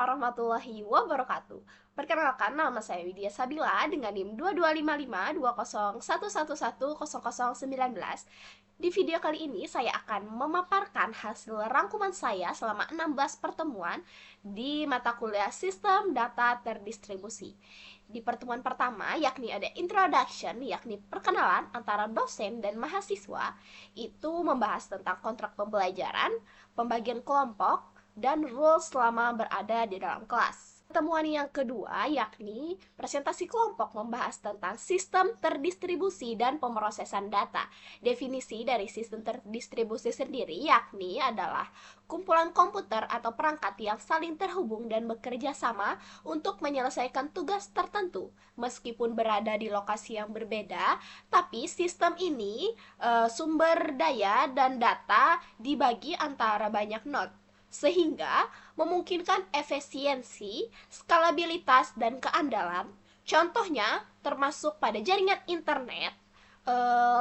warahmatullahi wabarakatuh. Perkenalkan, nama saya Widya Sabila dengan NIM 22552011110019. Di video kali ini saya akan memaparkan hasil rangkuman saya selama 16 pertemuan di mata kuliah Sistem Data Terdistribusi. Di pertemuan pertama, yakni ada introduction, yakni perkenalan antara dosen dan mahasiswa, itu membahas tentang kontrak pembelajaran, pembagian kelompok, dan rules selama berada di dalam kelas. Pertemuan yang kedua yakni presentasi kelompok membahas tentang sistem terdistribusi dan pemrosesan data. Definisi dari sistem terdistribusi sendiri yakni adalah kumpulan komputer atau perangkat yang saling terhubung dan bekerja sama untuk menyelesaikan tugas tertentu. Meskipun berada di lokasi yang berbeda, tapi sistem ini sumber daya dan data dibagi antara banyak node, sehingga memungkinkan efisiensi, skalabilitas, dan keandalan. Contohnya termasuk pada jaringan internet,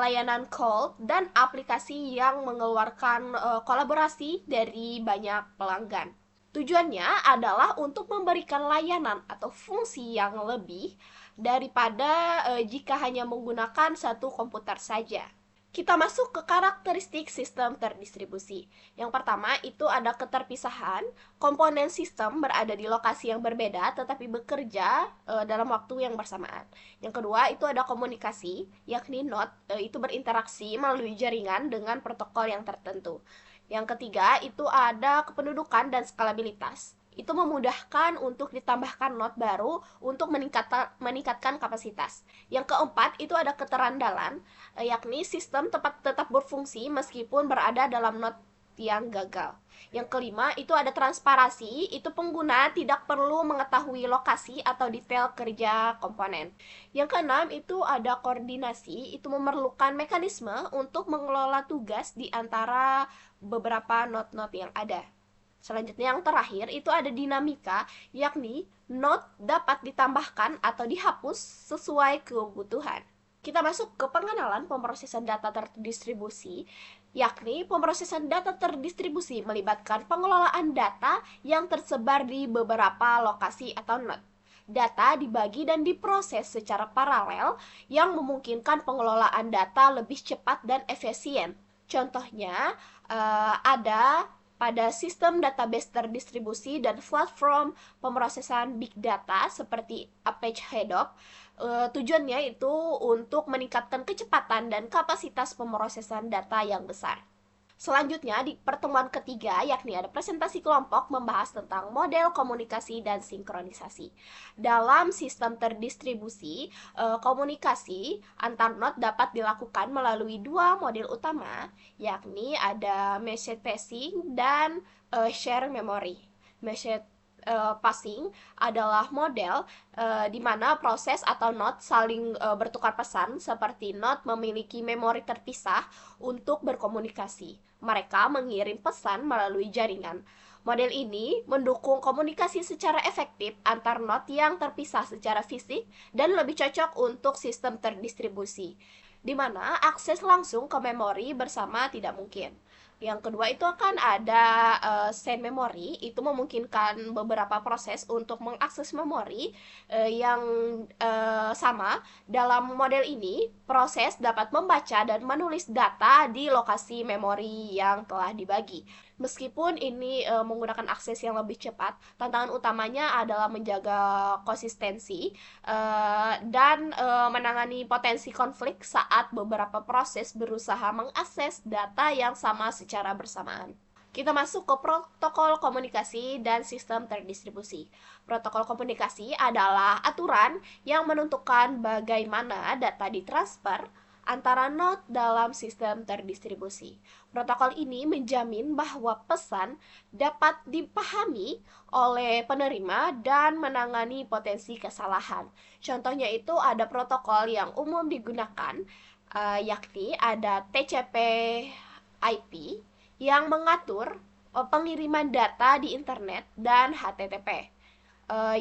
layanan call, dan aplikasi yang mengeluarkan kolaborasi dari banyak pelanggan. Tujuannya adalah untuk memberikan layanan atau fungsi yang lebih daripada jika hanya menggunakan satu komputer saja. Kita masuk ke karakteristik sistem terdistribusi. Yang pertama itu ada keterpisahan. Komponen sistem berada di lokasi yang berbeda tetapi bekerja dalam waktu yang bersamaan. Yang kedua itu ada komunikasi, yakni node itu berinteraksi melalui jaringan dengan protokol yang tertentu. Yang ketiga itu ada kependudukan dan skalabilitas. Itu memudahkan untuk ditambahkan node baru untuk meningkatkan kapasitas. Yang keempat itu ada keterandalan, yakni sistem tetap berfungsi meskipun berada dalam node yang gagal. Yang kelima itu ada transparansi, itu pengguna tidak perlu mengetahui lokasi atau detail kerja komponen. Yang keenam itu ada koordinasi, itu memerlukan mekanisme untuk mengelola tugas di antara beberapa node-node yang ada. Selanjutnya yang terakhir itu ada dinamika, yakni node dapat ditambahkan atau dihapus sesuai kebutuhan. Kita masuk ke pengenalan pemrosesan data terdistribusi, yakni pemrosesan data terdistribusi melibatkan pengelolaan data yang tersebar di beberapa lokasi atau node. Data dibagi dan diproses secara paralel yang memungkinkan pengelolaan data lebih cepat dan efisien. Contohnya ada pada sistem database terdistribusi dan platform pemrosesan big data seperti Apache Hadoop. Tujuannya itu untuk meningkatkan kecepatan dan kapasitas pemrosesan data yang besar. Selanjutnya di pertemuan ketiga yakni ada presentasi kelompok membahas tentang model komunikasi dan sinkronisasi. Dalam sistem terdistribusi, komunikasi antar node dapat dilakukan melalui dua model utama, yakni ada message passing dan share memory. Message passing adalah model di mana proses atau node saling bertukar pesan, seperti node memiliki memori terpisah untuk berkomunikasi. Mereka mengirim pesan melalui jaringan. Model ini mendukung komunikasi secara efektif antar node yang terpisah secara fisik dan lebih cocok untuk sistem terdistribusi, di mana akses langsung ke memori bersama tidak mungkin. Yang kedua itu akan ada send memory, itu memungkinkan beberapa proses untuk mengakses memori yang sama. Dalam model ini, proses dapat membaca dan menulis data di lokasi memori yang telah dibagi. Meskipun ini menggunakan akses yang lebih cepat, tantangan utamanya adalah menjaga konsistensi dan menangani potensi konflik saat beberapa proses berusaha mengakses data yang sama secara bersamaan. Kita masuk ke protokol komunikasi dan sistem terdistribusi. Protokol komunikasi adalah aturan yang menentukan bagaimana data ditransfer antara node dalam sistem terdistribusi. Protokol ini menjamin bahwa pesan dapat dipahami oleh penerima dan menangani potensi kesalahan. Contohnya itu ada protokol yang umum digunakan, yakni ada TCP/IP yang mengatur pengiriman data di internet dan HTTP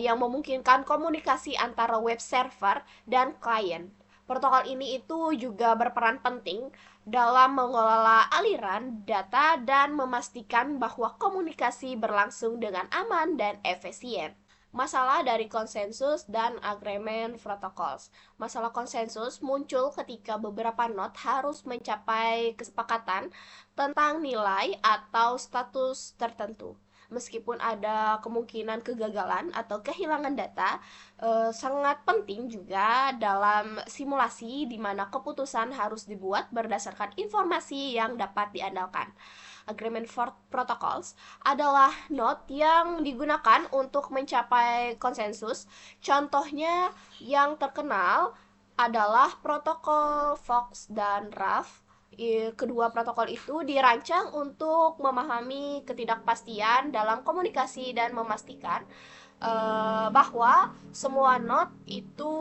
yang memungkinkan komunikasi antara web server dan klien. Protokol ini itu juga berperan penting dalam mengelola aliran data dan memastikan bahwa komunikasi berlangsung dengan aman dan efisien. Masalah dari konsensus dan agreement protocols. Masalah konsensus muncul ketika beberapa node harus mencapai kesepakatan tentang nilai atau status tertentu. Meskipun ada kemungkinan kegagalan atau kehilangan data, sangat penting juga dalam simulasi di mana keputusan harus dibuat berdasarkan informasi yang dapat diandalkan. Agreement for protocols adalah node yang digunakan untuk mencapai konsensus. Contohnya yang terkenal adalah protokol Fox dan Raft. Kedua protokol itu dirancang untuk memahami ketidakpastian dalam komunikasi dan memastikan bahwa semua node itu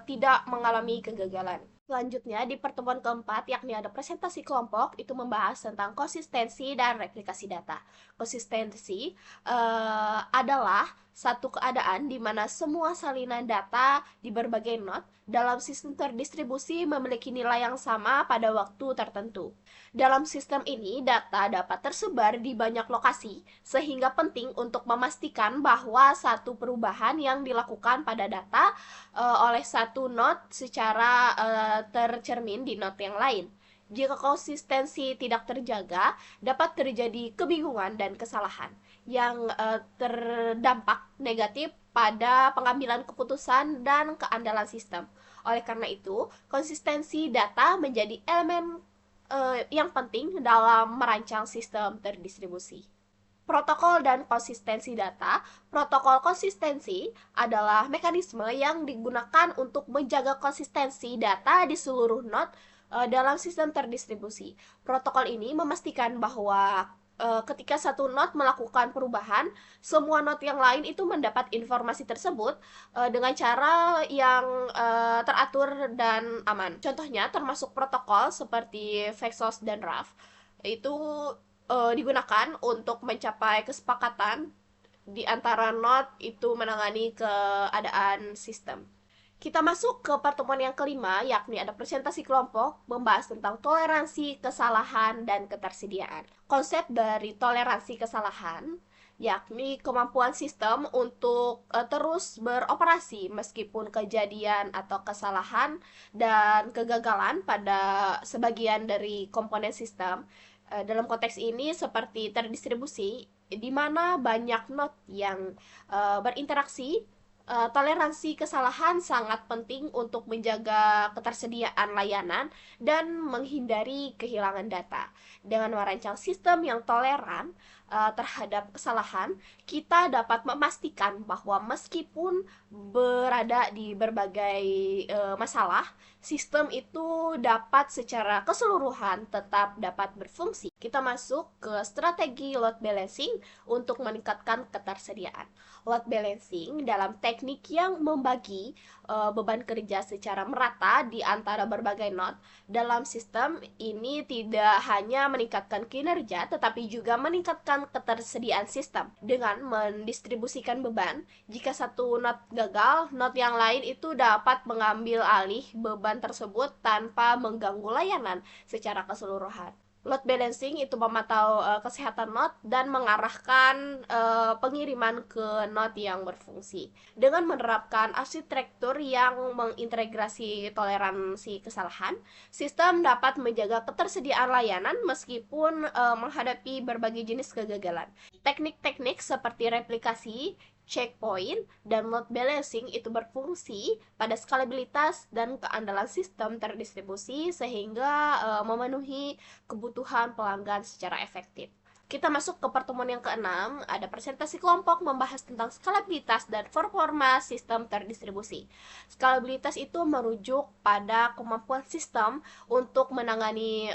tidak mengalami kegagalan. Selanjutnya, di pertemuan keempat, yakni ada presentasi kelompok, itu membahas tentang konsistensi dan replikasi data. Konsistensi adalah satu keadaan di mana semua salinan data di berbagai node dalam sistem terdistribusi memiliki nilai yang sama pada waktu tertentu. Dalam sistem ini, data dapat tersebar di banyak lokasi, sehingga penting untuk memastikan bahwa satu perubahan yang dilakukan pada data oleh satu node secara tercermin di node yang lain. Jika konsistensi tidak terjaga, dapat terjadi kebingungan dan kesalahan yang terdampak negatif pada pengambilan keputusan dan keandalan sistem. Oleh karena itu, konsistensi data menjadi elemen yang penting dalam merancang sistem terdistribusi. Protokol dan konsistensi data. Protokol konsistensi adalah mekanisme yang digunakan untuk menjaga konsistensi data di seluruh node dalam sistem terdistribusi. Protokol ini memastikan bahwa ketika satu node melakukan perubahan, semua node yang lain itu mendapat informasi tersebut dengan cara yang teratur dan aman. Contohnya termasuk protokol seperti Vexos dan Raft itu digunakan untuk mencapai kesepakatan di antara node itu menangani keadaan sistem. Kita masuk ke pertemuan yang kelima, yakni ada presentasi kelompok membahas tentang toleransi kesalahan dan ketersediaan. Konsep dari toleransi kesalahan yakni kemampuan sistem untuk terus beroperasi meskipun kejadian atau kesalahan dan kegagalan pada sebagian dari komponen sistem. Dalam konteks ini seperti terdistribusi, di mana banyak node yang berinteraksi. Toleransi kesalahan sangat penting untuk menjaga ketersediaan layanan dan menghindari kehilangan data. Dengan merancang sistem yang toleran terhadap kesalahan, kita dapat memastikan bahwa meskipun berada di berbagai masalah, sistem itu dapat secara keseluruhan tetap dapat berfungsi. Kita masuk ke strategi load balancing untuk meningkatkan ketersediaan. Load balancing dalam teknik yang membagi beban kerja secara merata di antara berbagai node dalam sistem ini tidak hanya meningkatkan kinerja tetapi juga meningkatkan ketersediaan sistem dengan mendistribusikan beban. Jika satu node gagal, node yang lain itu dapat mengambil alih beban tersebut tanpa mengganggu layanan secara keseluruhan. Load balancing itu memantau kesehatan node dan mengarahkan pengiriman ke node yang berfungsi. Dengan menerapkan arsitektur yang mengintegrasi toleransi kesalahan, sistem dapat menjaga ketersediaan layanan meskipun menghadapi berbagai jenis kegagalan. Teknik-teknik seperti replikasi, checkpoint, dan load balancing itu berfungsi pada skalabilitas dan keandalan sistem terdistribusi sehingga memenuhi kebutuhan pelanggan secara efektif. Kita masuk ke pertemuan yang keenam, ada presentasi kelompok membahas tentang skalabilitas dan performa sistem terdistribusi. Skalabilitas itu merujuk pada kemampuan sistem untuk menangani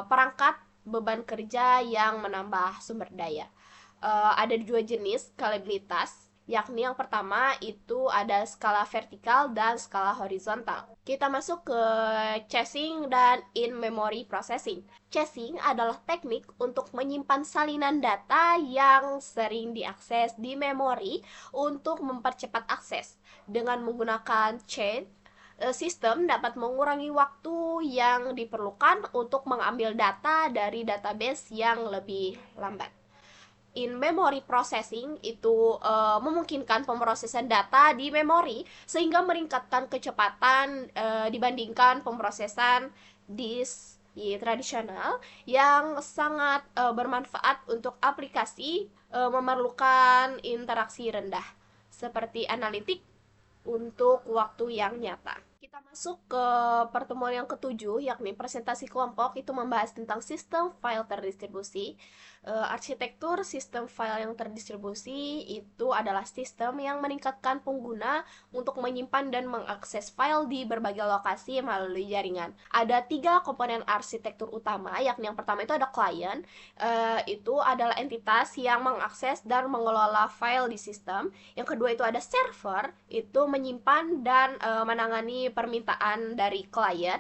perangkat beban kerja yang menambah sumber daya. Ada dua jenis skalabilitas, yakni yang pertama itu ada skala vertikal dan skala horizontal. Kita masuk ke chasing dan in-memory processing. Chasing adalah teknik untuk menyimpan salinan data yang sering diakses di memori untuk mempercepat akses dengan menggunakan chain. Sistem dapat mengurangi waktu yang diperlukan untuk mengambil data dari database yang lebih lambat. In-memory processing itu memungkinkan pemrosesan data di memori sehingga meningkatkan kecepatan dibandingkan pemrosesan disk tradisional yang sangat bermanfaat untuk aplikasi memerlukan interaksi rendah seperti analitik untuk waktu yang nyata. Kita masuk ke pertemuan yang ketujuh, yakni presentasi kelompok. Itu membahas tentang sistem file terdistribusi. Arsitektur sistem file yang terdistribusi itu adalah sistem yang meningkatkan pengguna untuk menyimpan dan mengakses file di berbagai lokasi melalui jaringan. Ada 3 komponen arsitektur utama, yakni yang pertama itu ada client. Itu adalah entitas yang mengakses dan mengelola file di sistem. Yang kedua itu ada server, itu menyimpan dan menangani permintaan dari klien.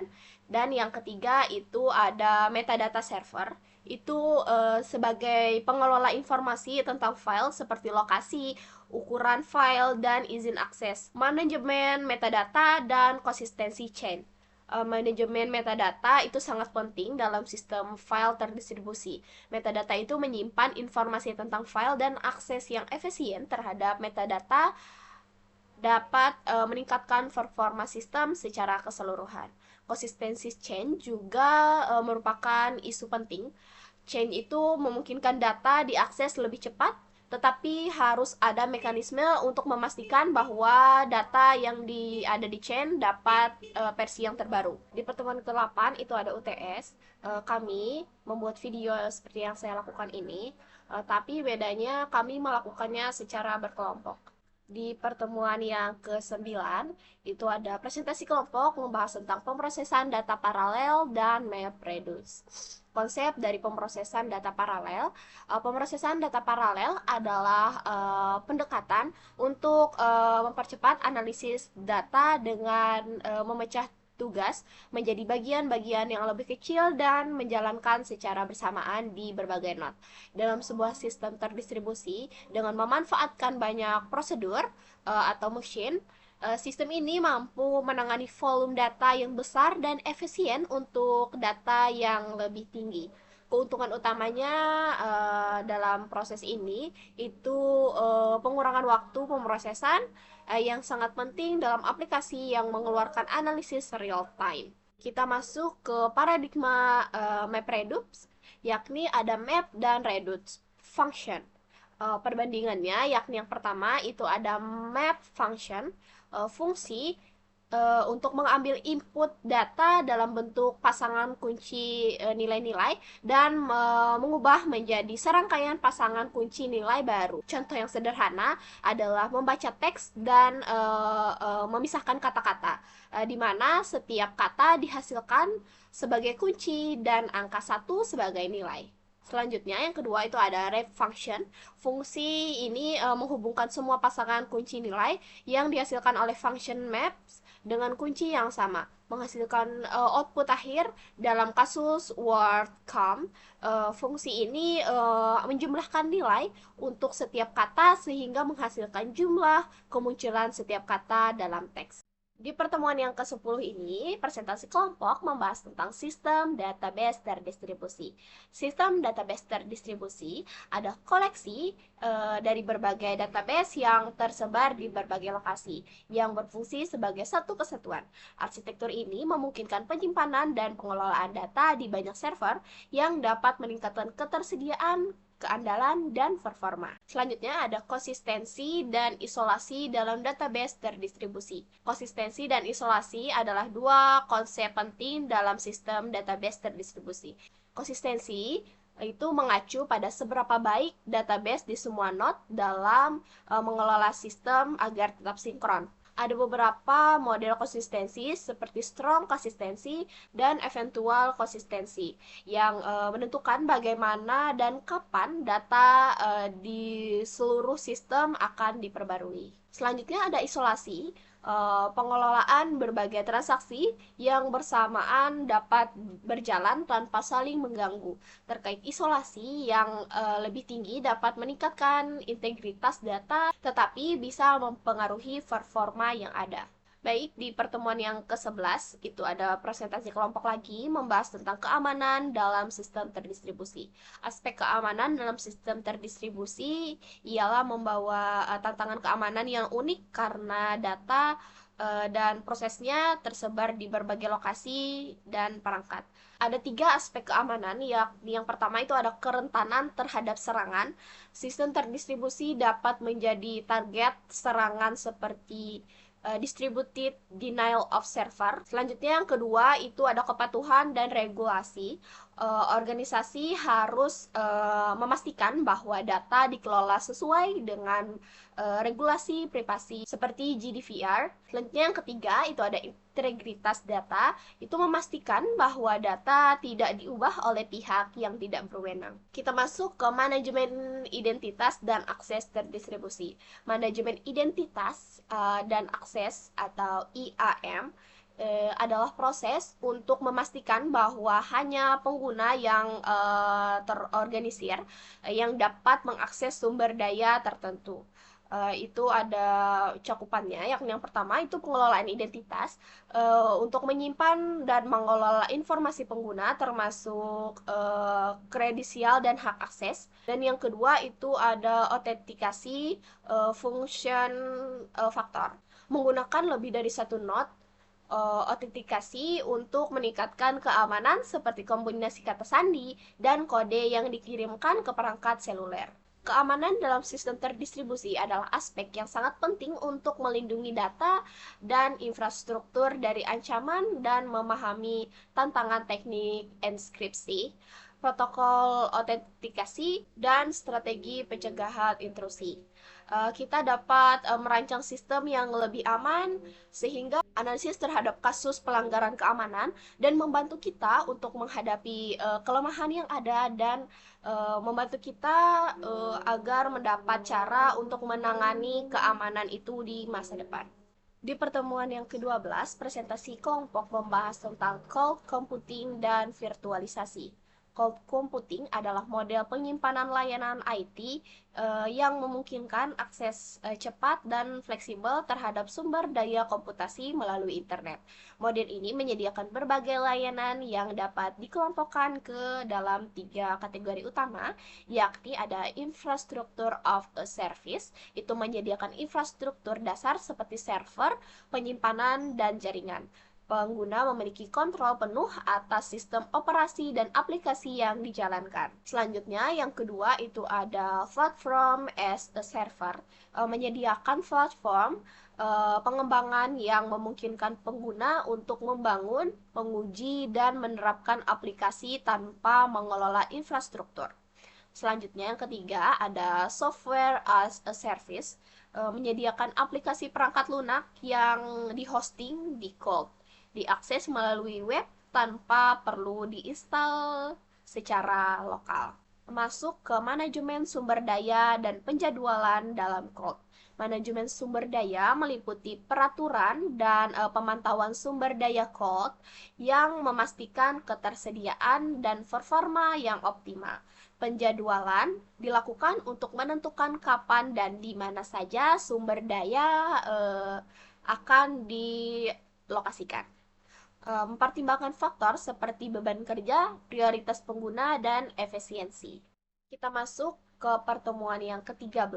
Dan yang ketiga itu ada metadata server, itu sebagai pengelola informasi tentang file seperti lokasi, ukuran file, dan izin akses, manajemen metadata, dan konsistensi chain. Manajemen metadata itu sangat penting dalam sistem file terdistribusi. Metadata itu menyimpan informasi tentang file dan akses yang efisien terhadap metadata dapat meningkatkan performa sistem secara keseluruhan. Konsistensi chain juga merupakan isu penting. Chain itu memungkinkan data diakses lebih cepat, tetapi harus ada mekanisme untuk memastikan bahwa data yang ada di chain dapat versi yang terbaru. Di pertemuan ke-8 itu ada UTS. Kami membuat video seperti yang saya lakukan ini, tapi bedanya kami melakukannya secara berkelompok. Di pertemuan yang ke-9 itu ada presentasi kelompok membahas tentang pemrosesan data paralel dan MapReduce. Konsep dari pemrosesan data paralel. Pemrosesan data paralel adalah pendekatan untuk mempercepat analisis data dengan memecah tugas menjadi bagian-bagian yang lebih kecil dan menjalankan secara bersamaan di berbagai node. Dalam sebuah sistem terdistribusi dengan memanfaatkan banyak prosedur atau mesin, sistem ini mampu menangani volume data yang besar dan efisien untuk data yang lebih tinggi. Keuntungan utamanya dalam proses ini itu pengurangan waktu pemrosesan yang sangat penting dalam aplikasi yang mengeluarkan analisis real time. Kita masuk ke paradigma MapReduce, yakni ada map dan reduce function. Perbandingannya yakni yang pertama itu ada map function, fungsi untuk mengambil input data dalam bentuk pasangan kunci nilai-nilai dan mengubah menjadi serangkaian pasangan kunci nilai baru. Contoh yang sederhana adalah membaca teks dan memisahkan kata-kata, di mana setiap kata dihasilkan sebagai kunci dan angka 1 sebagai nilai. Selanjutnya yang kedua itu ada ref function. Fungsi ini menghubungkan semua pasangan kunci nilai yang dihasilkan oleh function maps dengan kunci yang sama, menghasilkan output akhir. Dalam kasus word count, fungsi ini menjumlahkan nilai untuk setiap kata sehingga menghasilkan jumlah kemunculan setiap kata dalam teks. Di pertemuan yang ke-10 ini, presentasi kelompok membahas tentang sistem database terdistribusi. Sistem database terdistribusi ada koleksi dari berbagai database yang tersebar di berbagai lokasi yang berfungsi sebagai satu kesatuan. Arsitektur ini memungkinkan penyimpanan dan pengelolaan data di banyak server yang dapat meningkatkan ketersediaan, keandalan, dan performa. Selanjutnya ada konsistensi dan isolasi dalam database terdistribusi. Konsistensi dan isolasi adalah 2 konsep penting dalam sistem database terdistribusi. Konsistensi itu mengacu pada seberapa baik database di semua node dalam mengelola sistem agar tetap sinkron. Ada beberapa model konsistensi seperti strong konsistensi dan eventual konsistensi yang menentukan bagaimana dan kapan data di seluruh sistem akan diperbarui. Selanjutnya ada isolasi, pengelolaan berbagai transaksi yang bersamaan dapat berjalan tanpa saling mengganggu. Terkait isolasi yang lebih tinggi dapat meningkatkan integritas data tetapi bisa mempengaruhi performa yang ada. Baik, di pertemuan yang ke-11 itu ada presentasi kelompok lagi membahas tentang keamanan dalam sistem terdistribusi. Aspek keamanan dalam sistem terdistribusi ialah membawa tantangan keamanan yang unik karena data dan prosesnya tersebar di berbagai lokasi dan perangkat. Ada 3 aspek keamanan, yakni yang pertama itu ada kerentanan terhadap serangan. Sistem terdistribusi dapat menjadi target serangan seperti distributed denial of server. Selanjutnya yang kedua itu ada kepatuhan dan regulasi. Organisasi harus memastikan bahwa data dikelola sesuai dengan regulasi privasi seperti GDPR. Selanjutnya yang ketiga itu ada integritas data, itu memastikan bahwa data tidak diubah oleh pihak yang tidak berwenang. Kita masuk ke manajemen identitas dan akses terdistribusi. Manajemen identitas dan akses atau IAM adalah proses untuk memastikan bahwa hanya pengguna yang terorganisir yang dapat mengakses sumber daya tertentu. Itu ada cakupannya, yakni yang pertama itu pengelolaan identitas untuk menyimpan dan mengelola informasi pengguna termasuk kredensial dan hak akses. Dan yang kedua itu ada autentikasi function faktor, menggunakan lebih dari satu node autentikasi untuk meningkatkan keamanan seperti kombinasi kata sandi dan kode yang dikirimkan ke perangkat seluler. Keamanan dalam sistem terdistribusi adalah aspek yang sangat penting untuk melindungi data dan infrastruktur dari ancaman dan memahami tantangan teknik enkripsi, protokol autentikasi, dan strategi pencegahan intrusi. Kita dapat merancang sistem yang lebih aman sehingga analisis terhadap kasus pelanggaran keamanan dan membantu kita untuk menghadapi kelemahan yang ada dan membantu kita agar mendapat cara untuk menangani keamanan itu di masa depan. Di pertemuan yang ke-12, presentasi kelompok membahas tentang cloud computing dan virtualisasi. Cloud computing adalah model penyimpanan layanan IT yang memungkinkan akses cepat dan fleksibel terhadap sumber daya komputasi melalui internet. Model ini menyediakan berbagai layanan yang dapat dikelompokkan ke dalam 3 kategori utama, yakni ada infrastruktur of a service, itu menyediakan infrastruktur dasar seperti server, penyimpanan, dan jaringan. Pengguna memiliki kontrol penuh atas sistem operasi dan aplikasi yang dijalankan. Selanjutnya, yang kedua itu ada platform as a server, menyediakan platform pengembangan yang memungkinkan pengguna untuk membangun, menguji, dan menerapkan aplikasi tanpa mengelola infrastruktur. Selanjutnya yang ketiga ada software as a service, menyediakan aplikasi perangkat lunak yang dihosting di cloud, diakses melalui web tanpa perlu diinstal secara lokal. Masuk ke manajemen sumber daya dan penjadwalan dalam cloud. Manajemen sumber daya meliputi peraturan dan pemantauan sumber daya cloud yang memastikan ketersediaan dan performa yang optimal. Penjadwalan dilakukan untuk menentukan kapan dan di mana saja sumber daya akan dilokasikan. Mempertimbangkan faktor seperti beban kerja, prioritas pengguna, dan efisiensi. Kita masuk ke pertemuan yang ke-13,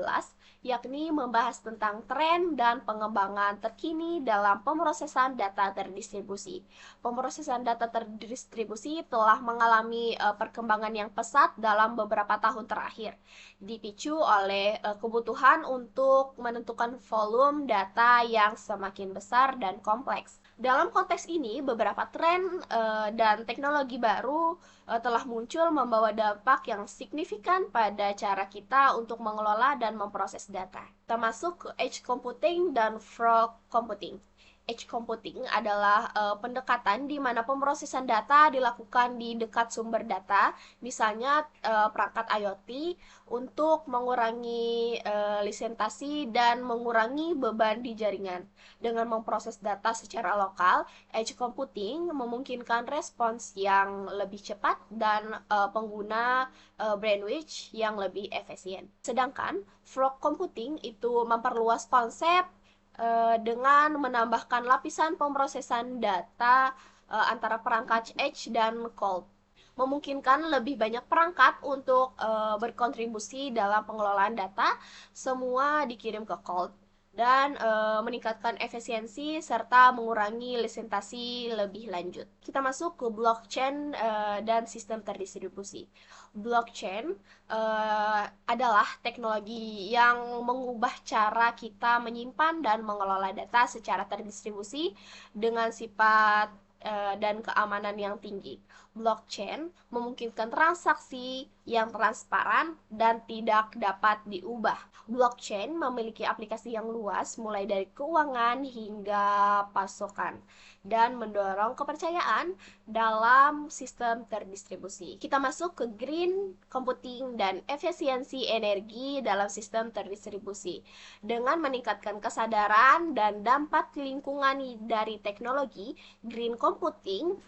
yakni membahas tentang tren dan pengembangan terkini dalam pemrosesan data terdistribusi. Pemrosesan data terdistribusi telah mengalami perkembangan yang pesat dalam beberapa tahun terakhir, dipicu oleh kebutuhan untuk menentukan volume data yang semakin besar dan kompleks. Dalam konteks ini, beberapa tren dan teknologi baru telah muncul membawa dampak yang signifikan pada cara kita untuk mengelola dan memproses data, termasuk edge computing dan fog computing. Edge computing adalah pendekatan di mana pemrosesan data dilakukan di dekat sumber data, misalnya perangkat IoT, untuk mengurangi lisensasi dan mengurangi beban di jaringan. Dengan memproses data secara lokal, edge computing memungkinkan respons yang lebih cepat dan pengguna bandwidth yang lebih efisien. Sedangkan fog computing itu memperluas konsep dengan menambahkan lapisan pemrosesan data antara perangkat edge dan cold, memungkinkan lebih banyak perangkat untuk berkontribusi dalam pengelolaan data. Semua dikirim ke cloud dan meningkatkan efisiensi serta mengurangi lisensasi lebih lanjut. Kita masuk ke blockchain dan sistem terdistribusi. Blockchain adalah teknologi yang mengubah cara kita menyimpan dan mengelola data secara terdistribusi dengan sifat dan keamanan yang tinggi. Blockchain memungkinkan transaksi yang transparan dan tidak dapat diubah. Blockchain memiliki aplikasi yang luas, mulai dari keuangan hingga pasokan, dan mendorong kepercayaan dalam sistem terdistribusi. Kita masuk ke green computing dan efisiensi energi dalam sistem terdistribusi. Dengan meningkatkan kesadaran dan dampak lingkungan dari teknologi, green computing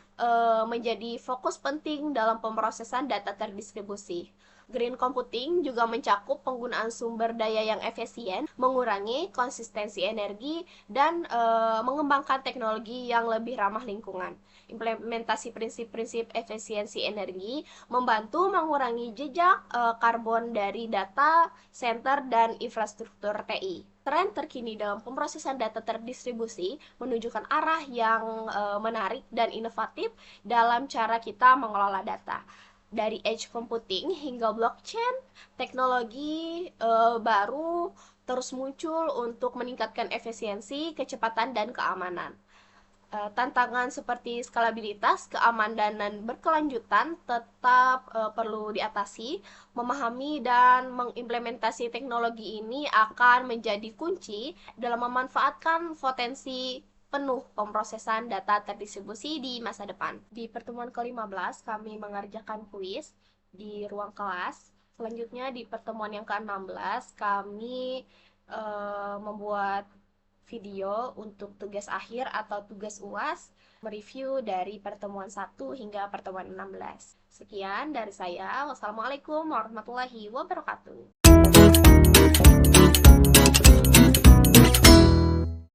menjadi fokus penting dalam pemrosesan data terdistribusi. Green computing juga mencakup penggunaan sumber daya yang efisien, mengurangi konsistensi energi, dan mengembangkan teknologi yang lebih ramah lingkungan. Implementasi prinsip-prinsip efisiensi energi membantu mengurangi jejak karbon dari data center dan infrastruktur TI. Tren terkini dalam pemrosesan data terdistribusi menunjukkan arah yang menarik dan inovatif dalam cara kita mengelola data. Dari edge computing hingga blockchain, teknologi baru terus muncul untuk meningkatkan efisiensi, kecepatan, dan keamanan. Tantangan seperti skalabilitas, keamanan, dan berkelanjutan tetap perlu diatasi. Memahami dan mengimplementasi teknologi ini akan menjadi kunci dalam memanfaatkan potensi penuh pemrosesan data terdistribusi di masa depan. Di pertemuan ke-15, kami mengerjakan kuis di ruang kelas. Selanjutnya di pertemuan yang ke-16, kami membuat video untuk tugas akhir atau tugas UAS, mereview dari pertemuan 1 hingga pertemuan 16. Sekian dari saya. Wassalamualaikum warahmatullahi wabarakatuh.